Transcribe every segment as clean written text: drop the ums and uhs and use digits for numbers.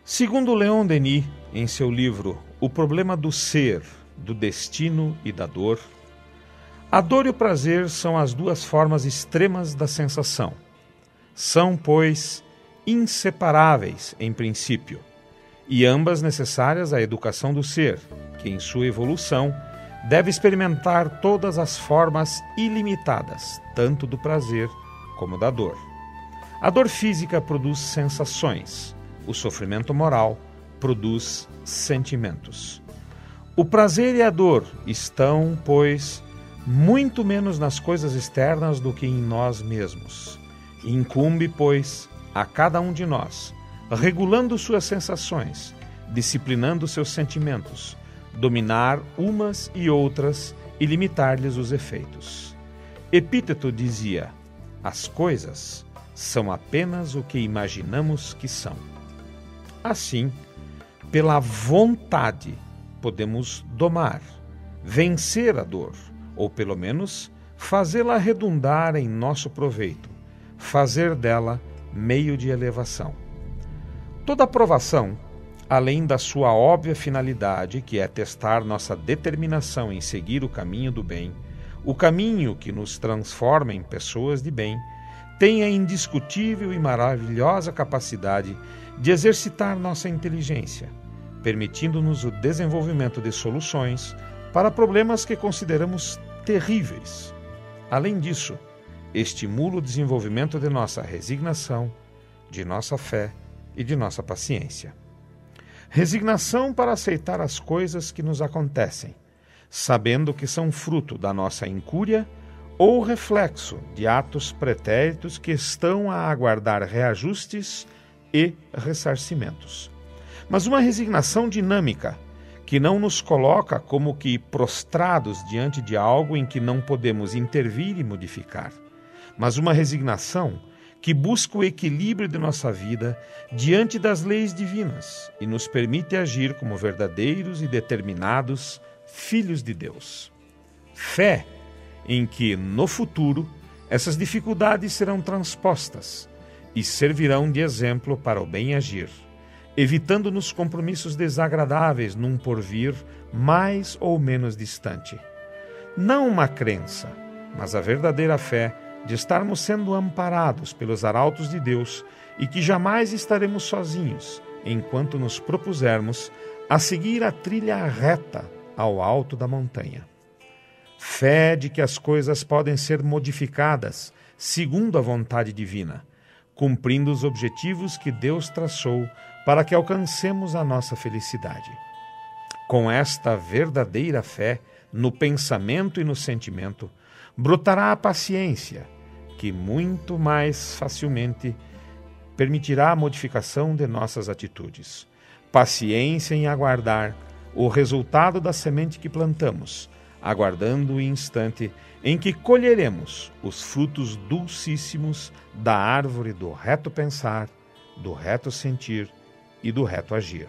Segundo Leon Denis, em seu livro O Problema do Ser, do Destino e da Dor, a dor e o prazer são as duas formas extremas da sensação. São, pois, inseparáveis em princípio, e ambas necessárias à educação do ser, que em sua evolução deve experimentar todas as formas ilimitadas, tanto do prazer como da dor. A dor física produz sensações, o sofrimento moral produz sentimentos. O prazer e a dor estão, pois, muito menos nas coisas externas do que em nós mesmos. Incumbe, pois, a cada um de nós, regulando suas sensações, disciplinando seus sentimentos, dominar umas e outras e limitar-lhes os efeitos. Epíteto dizia: as coisas são apenas o que imaginamos que são. Assim, pela vontade, podemos domar, vencer a dor, ou pelo menos fazê-la redundar em nosso proveito, fazer dela meio de elevação. Toda provação, além da sua óbvia finalidade, que é testar nossa determinação em seguir o caminho do bem, o caminho que nos transforma em pessoas de bem, tem a indiscutível e maravilhosa capacidade de exercitar nossa inteligência, permitindo-nos o desenvolvimento de soluções para problemas que consideramos terríveis. Além disso, estimula o desenvolvimento de nossa resignação, de nossa fé e de nossa paciência. Resignação para aceitar as coisas que nos acontecem, sabendo que são fruto da nossa incúria ou reflexo de atos pretéritos que estão a aguardar reajustes e ressarcimentos. Mas uma resignação dinâmica, que não nos coloca como que prostrados diante de algo em que não podemos intervir e modificar, mas uma resignação que busca o equilíbrio de nossa vida diante das leis divinas e nos permite agir como verdadeiros e determinados filhos de Deus. Fé em que, no futuro, essas dificuldades serão transpostas e servirão de exemplo para o bem agir, evitando-nos compromissos desagradáveis num porvir mais ou menos distante. Não uma crença, mas a verdadeira fé de estarmos sendo amparados pelos arautos de Deus e que jamais estaremos sozinhos enquanto nos propusermos a seguir a trilha reta ao alto da montanha. Fé de que as coisas podem ser modificadas segundo a vontade divina, cumprindo os objetivos que Deus traçou para que alcancemos a nossa felicidade. Com esta verdadeira fé no pensamento e no sentimento, brotará a paciência, que muito mais facilmente permitirá a modificação de nossas atitudes. Paciência em aguardar o resultado da semente que plantamos, aguardando o instante em que colheremos os frutos dulcíssimos da árvore do reto pensar, do reto sentir e do reto agir.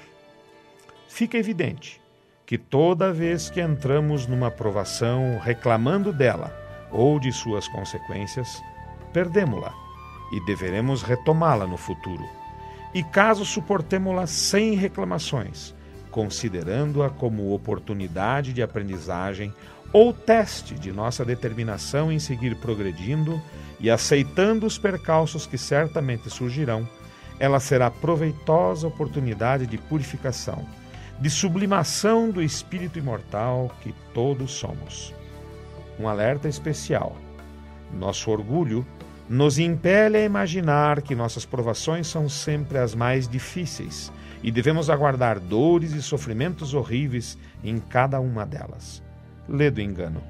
Fica evidente que toda vez que entramos numa provação reclamando dela ou de suas consequências, perdemo-la e deveremos retomá-la no futuro. E caso suportemo-la sem reclamações, considerando-a como oportunidade de aprendizagem ou teste de nossa determinação em seguir progredindo e aceitando os percalços que certamente surgirão, ela será proveitosa oportunidade de purificação, de sublimação do espírito imortal que todos somos. Um alerta especial. Nosso orgulho nos impele a imaginar que nossas provações são sempre as mais difíceis e devemos aguardar dores e sofrimentos horríveis em cada uma delas. Lê do engano.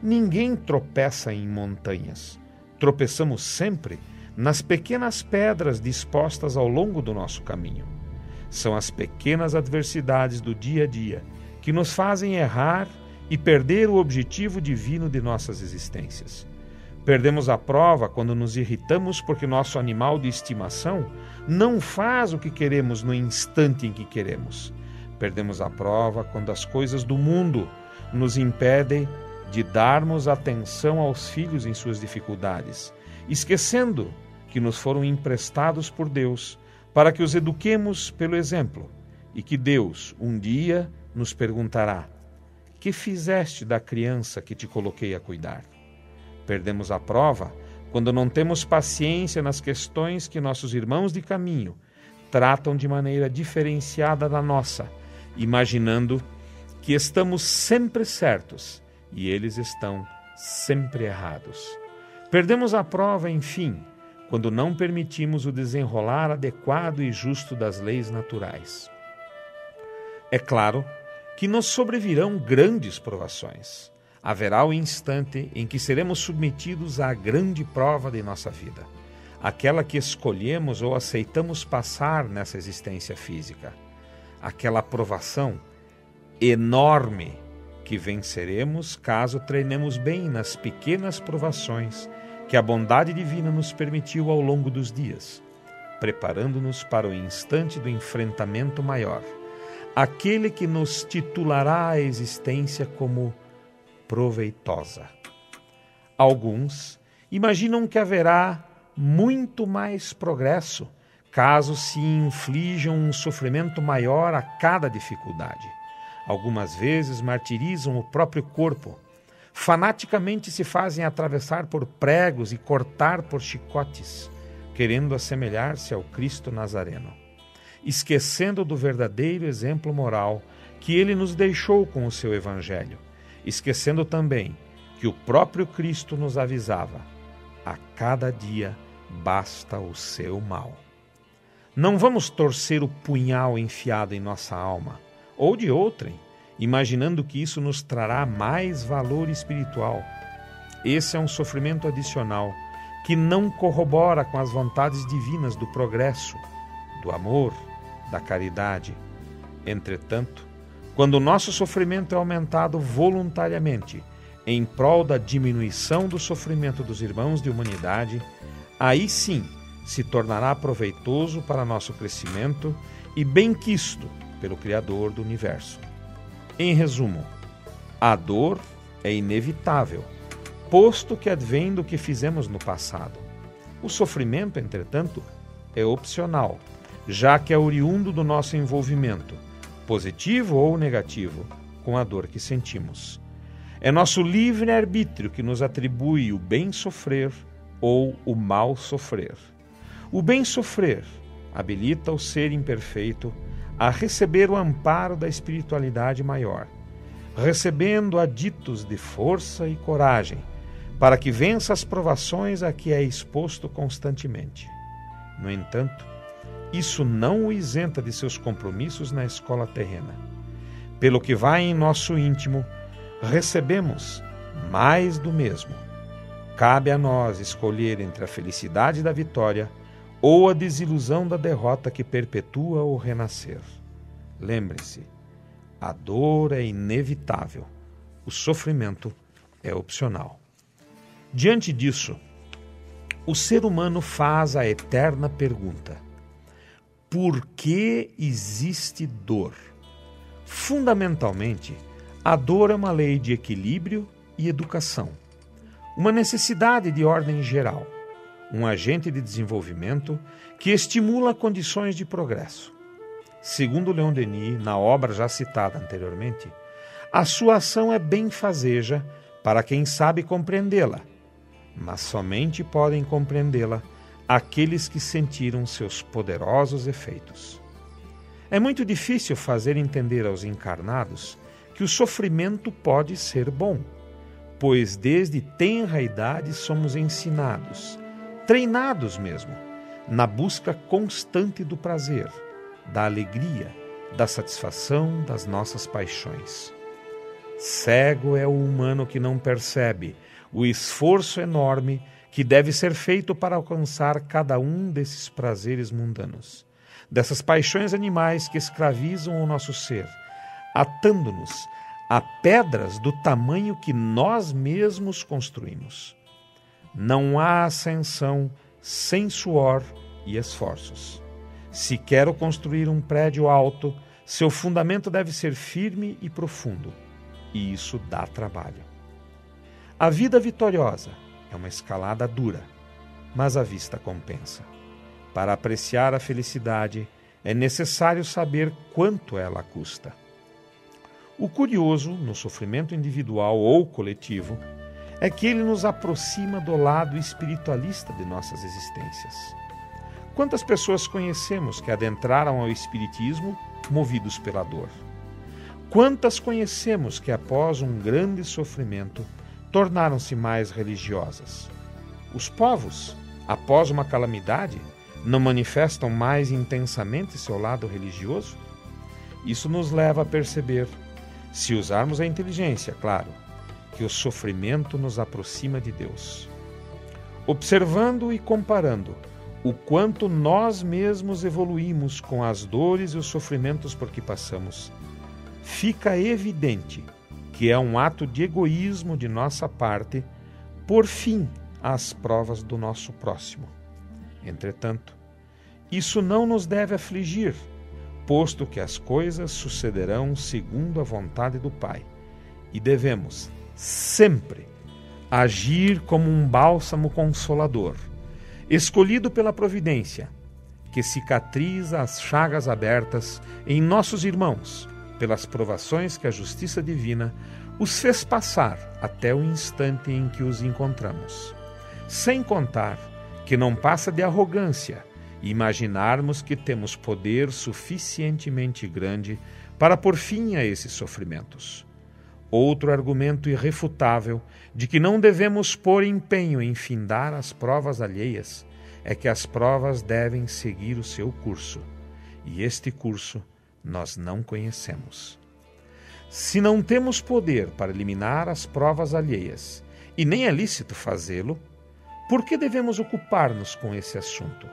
Ninguém tropeça em montanhas. Tropeçamos sempre nas pequenas pedras dispostas ao longo do nosso caminho. São as pequenas adversidades do dia a dia que nos fazem errar e perder o objetivo divino de nossas existências. Perdemos a prova quando nos irritamos porque nosso animal de estimação não faz o que queremos no instante em que queremos. Perdemos a prova quando as coisas do mundo nos impedem de darmos atenção aos filhos em suas dificuldades, esquecendo que nos foram emprestados por Deus para que os eduquemos pelo exemplo e que Deus um dia nos perguntará: que fizeste da criança que te coloquei a cuidar? Perdemos a prova quando não temos paciência nas questões que nossos irmãos de caminho tratam de maneira diferenciada da nossa, imaginando que estamos sempre certos e eles estão sempre errados. Perdemos a prova, enfim, quando não permitimos o desenrolar adequado e justo das leis naturais. É claro que nos sobrevirão grandes provações. Haverá o instante em que seremos submetidos à grande prova de nossa vida, aquela que escolhemos ou aceitamos passar nessa existência física, aquela provação enorme que venceremos caso treinemos bem nas pequenas provações que a bondade divina nos permitiu ao longo dos dias, preparando-nos para o instante do enfrentamento maior, aquele que nos titulará a existência como proveitosa. Alguns imaginam que haverá muito mais progresso caso se inflijam um sofrimento maior a cada dificuldade. Algumas vezes martirizam o próprio corpo, fanaticamente se fazem atravessar por pregos e cortar por chicotes, querendo assemelhar-se ao Cristo Nazareno, esquecendo do verdadeiro exemplo moral que ele nos deixou com o seu Evangelho, esquecendo também que o próprio Cristo nos avisava: a cada dia basta o seu mal. Não vamos torcer o punhal enfiado em nossa alma, ou de outrem, imaginando que isso nos trará mais valor espiritual. Esse é um sofrimento adicional que não corrobora com as vontades divinas do progresso, do amor, da caridade. Entretanto, quando o nosso sofrimento é aumentado voluntariamente em prol da diminuição do sofrimento dos irmãos de humanidade, aí sim se tornará proveitoso para nosso crescimento e benquisto pelo Criador do Universo. Em resumo, a dor é inevitável, posto que advém do que fizemos no passado. O sofrimento, entretanto, é opcional, já que é oriundo do nosso envolvimento, positivo ou negativo, com a dor que sentimos. É nosso livre-arbítrio que nos atribui o bem sofrer ou o mal sofrer. O bem sofrer habilita o ser imperfeito a receber o amparo da espiritualidade maior, recebendo aditos de força e coragem, para que vença as provações a que é exposto constantemente. No entanto, isso não o isenta de seus compromissos na escola terrena. Pelo que vai em nosso íntimo, recebemos mais do mesmo. Cabe a nós escolher entre a felicidade da vitória ou a desilusão da derrota que perpetua o renascer. Lembre-se, a dor é inevitável, o sofrimento é opcional. Diante disso, o ser humano faz a eterna pergunta: por que existe dor? Fundamentalmente, a dor é uma lei de equilíbrio e educação, uma necessidade de ordem geral, um agente de desenvolvimento que estimula condições de progresso. Segundo Leon Denis, na obra já citada anteriormente, a sua ação é benfazeja para quem sabe compreendê-la, mas somente podem compreendê-la aqueles que sentiram seus poderosos efeitos. É muito difícil fazer entender aos encarnados que o sofrimento pode ser bom, pois desde tenra idade somos ensinados, treinados mesmo, na busca constante do prazer, da alegria, da satisfação das nossas paixões. Cego é o humano que não percebe o esforço enorme que deve ser feito para alcançar cada um desses prazeres mundanos, dessas paixões animais que escravizam o nosso ser, atando-nos a pedras do tamanho que nós mesmos construímos. Não há ascensão sem suor e esforços. Se quero construir um prédio alto, seu fundamento deve ser firme e profundo, e isso dá trabalho. A vida vitoriosa é uma escalada dura, mas a vista compensa. Para apreciar a felicidade, é necessário saber quanto ela custa. O curioso, no sofrimento individual ou coletivo, é que ele nos aproxima do lado espiritualista de nossas existências. Quantas pessoas conhecemos que adentraram ao espiritismo movidos pela dor? Quantas conhecemos que, após um grande sofrimento, tornaram-se mais religiosas? Os povos, após uma calamidade, não manifestam mais intensamente seu lado religioso? Isso nos leva a perceber, se usarmos a inteligência, claro, que o sofrimento nos aproxima de Deus. Observando e comparando o quanto nós mesmos evoluímos com as dores e os sofrimentos por que passamos, fica evidente que é um ato de egoísmo de nossa parte por fim às provas do nosso próximo. Entretanto, isso não nos deve afligir, posto que as coisas sucederão segundo a vontade do Pai, e devemos sempre agir como um bálsamo consolador, escolhido pela providência, que cicatriza as chagas abertas em nossos irmãos, pelas provações que a justiça divina os fez passar até o instante em que os encontramos. Sem contar que não passa de arrogância imaginarmos que temos poder suficientemente grande para pôr fim a esses sofrimentos. Outro argumento irrefutável de que não devemos pôr empenho em findar as provas alheias é que as provas devem seguir o seu curso, e este curso nós não conhecemos. Se não temos poder para eliminar as provas alheias, e nem é lícito fazê-lo, por que devemos ocupar-nos com esse assunto?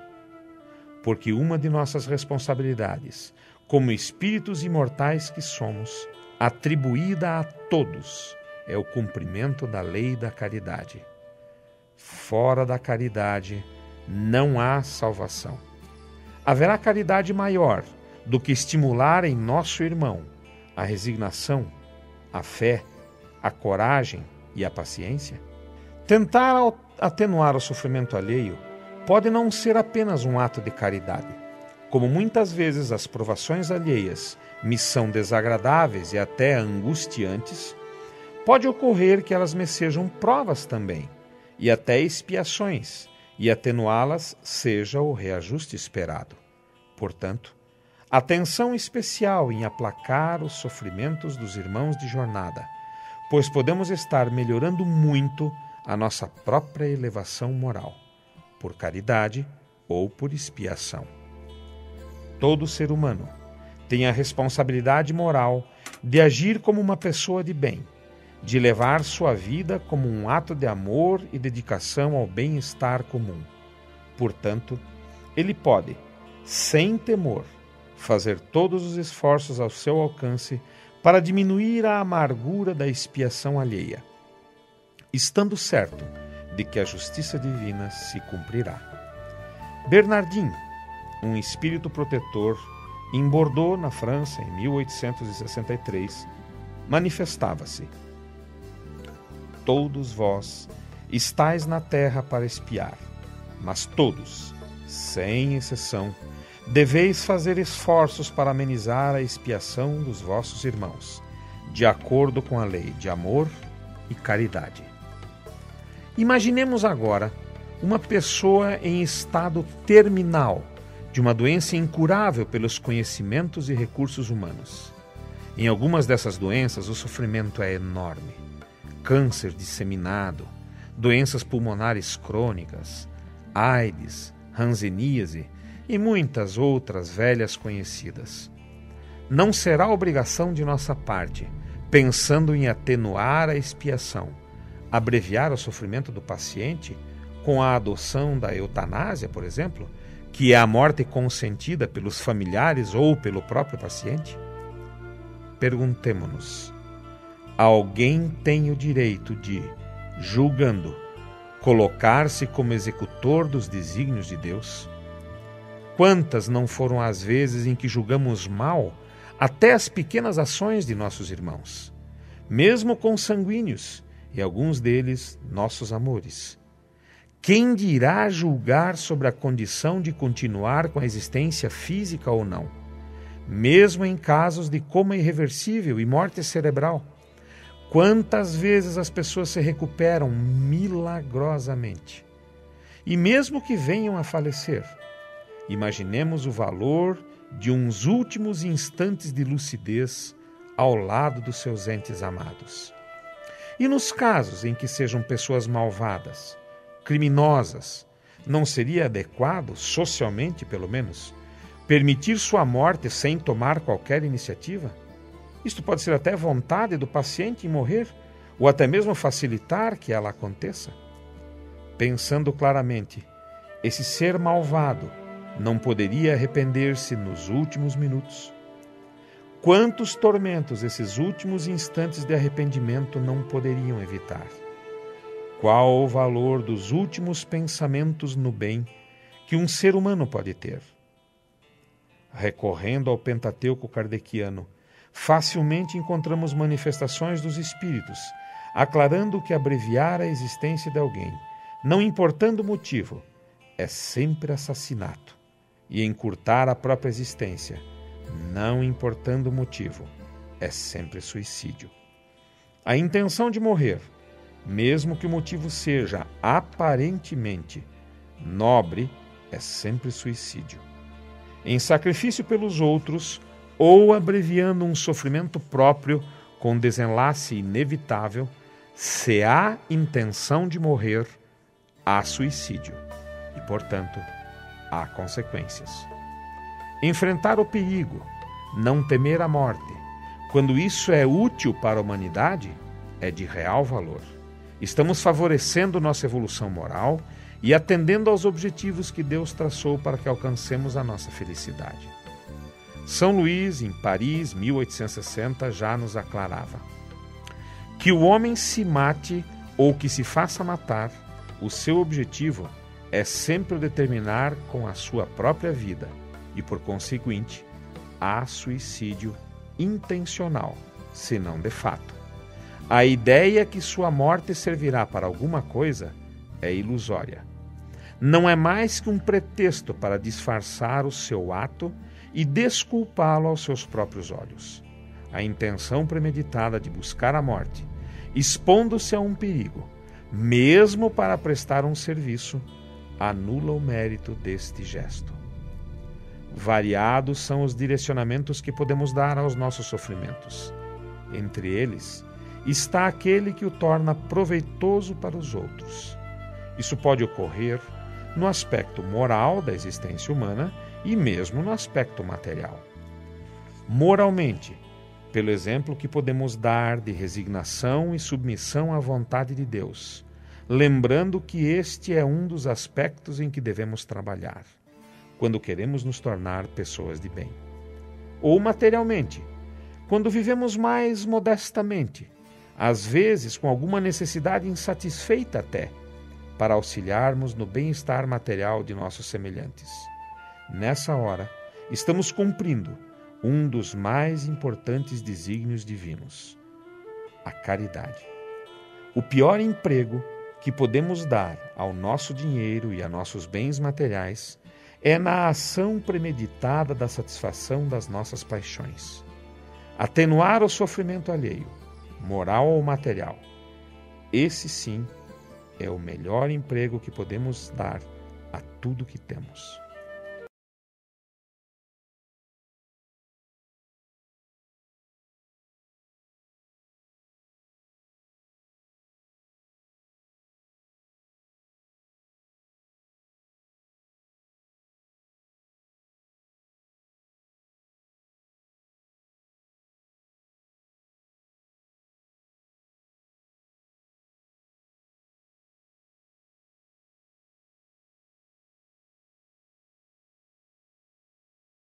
Porque uma de nossas responsabilidades, como espíritos imortais que somos, atribuída a todos, é o cumprimento da lei da caridade. Fora da caridade não há salvação. Haverá caridade maior do que estimular em nosso irmão a resignação, a fé, a coragem e a paciência? Tentar atenuar o sofrimento alheio pode não ser apenas um ato de caridade. Como muitas vezes as provações alheias me são desagradáveis e até angustiantes, pode ocorrer que elas me sejam provas também, e até expiações, e atenuá-las seja o reajuste esperado. Portanto, atenção especial em aplacar os sofrimentos dos irmãos de jornada, pois podemos estar melhorando muito a nossa própria elevação moral, por caridade ou por expiação. Todo ser humano tem a responsabilidade moral de agir como uma pessoa de bem, de levar sua vida como um ato de amor e dedicação ao bem-estar comum. Portanto, ele pode, sem temor, fazer todos os esforços ao seu alcance para diminuir a amargura da expiação alheia, estando certo de que a justiça divina se cumprirá. Bernardin, um espírito protetor, em Bordeaux, na França, em 1863, manifestava-se: todos vós estáis na terra para espiar, mas todos, sem exceção, deveis fazer esforços para amenizar a expiação dos vossos irmãos, de acordo com a lei de amor e caridade. Imaginemos agora uma pessoa em estado terminal de uma doença incurável pelos conhecimentos e recursos humanos. Em algumas dessas doenças, o sofrimento é enorme. Câncer disseminado, doenças pulmonares crônicas, AIDS, hanseníase e muitas outras velhas conhecidas. Não será obrigação de nossa parte, pensando em atenuar a expiação, abreviar o sofrimento do paciente com a adoção da eutanásia, por exemplo, que é a morte consentida pelos familiares ou pelo próprio paciente? Perguntemo-nos: alguém tem o direito de, julgando, colocar-se como executor dos desígnios de Deus? Quantas não foram as vezes em que julgamos mal até as pequenas ações de nossos irmãos, mesmo consanguíneos, e alguns deles nossos amores? Quem dirá julgar sobre a condição de continuar com a existência física ou não, mesmo em casos de coma irreversível e morte cerebral? Quantas vezes as pessoas se recuperam milagrosamente? E mesmo que venham a falecer, imaginemos o valor de uns últimos instantes de lucidez ao lado dos seus entes amados. E nos casos em que sejam pessoas malvadas, criminosas, não seria adequado, socialmente pelo menos, permitir sua morte sem tomar qualquer iniciativa? Isto pode ser até vontade do paciente em morrer, ou até mesmo facilitar que ela aconteça. Pensando claramente, esse ser malvado não poderia arrepender-se nos últimos minutos? Quantos tormentos esses últimos instantes de arrependimento não poderiam evitar? Qual o valor dos últimos pensamentos no bem que um ser humano pode ter? Recorrendo ao Pentateuco kardeciano, facilmente encontramos manifestações dos espíritos, aclarando que abreviar a existência de alguém, não importando o motivo, é sempre assassinato, e encurtar a própria existência, não importando o motivo, é sempre suicídio. A intenção de morrer, mesmo que o motivo seja aparentemente nobre, é sempre suicídio. Em sacrifício pelos outros, ou abreviando um sofrimento próprio com desenlace inevitável, se há intenção de morrer, há suicídio e, portanto, há consequências. Enfrentar o perigo, não temer a morte, quando isso é útil para a humanidade, é de real valor. Estamos favorecendo nossa evolução moral e atendendo aos objetivos que Deus traçou para que alcancemos a nossa felicidade. São Luís, em Paris, 1860, já nos aclarava: que o homem se mate ou que se faça matar, o seu objetivo é sempre o determinar com a sua própria vida e, por conseguinte, há suicídio intencional, se não de fato. A ideia que sua morte servirá para alguma coisa é ilusória. Não é mais que um pretexto para disfarçar o seu ato e desculpá-lo aos seus próprios olhos. A intenção premeditada de buscar a morte, expondo-se a um perigo, mesmo para prestar um serviço, anula o mérito deste gesto. Variados são os direcionamentos que podemos dar aos nossos sofrimentos. Entre eles está aquele que o torna proveitoso para os outros. Isso pode ocorrer no aspecto moral da existência humana e mesmo no aspecto material. Moralmente, pelo exemplo que podemos dar de resignação e submissão à vontade de Deus, lembrando que este é um dos aspectos em que devemos trabalhar, quando queremos nos tornar pessoas de bem. Ou materialmente, quando vivemos mais modestamente, às vezes com alguma necessidade insatisfeita até, para auxiliarmos no bem-estar material de nossos semelhantes. Nessa hora, estamos cumprindo um dos mais importantes desígnios divinos, a caridade. O pior emprego que podemos dar ao nosso dinheiro e a nossos bens materiais é na ação premeditada da satisfação das nossas paixões. Atenuar o sofrimento alheio, moral ou material, esse sim é o melhor emprego que podemos dar a tudo que temos.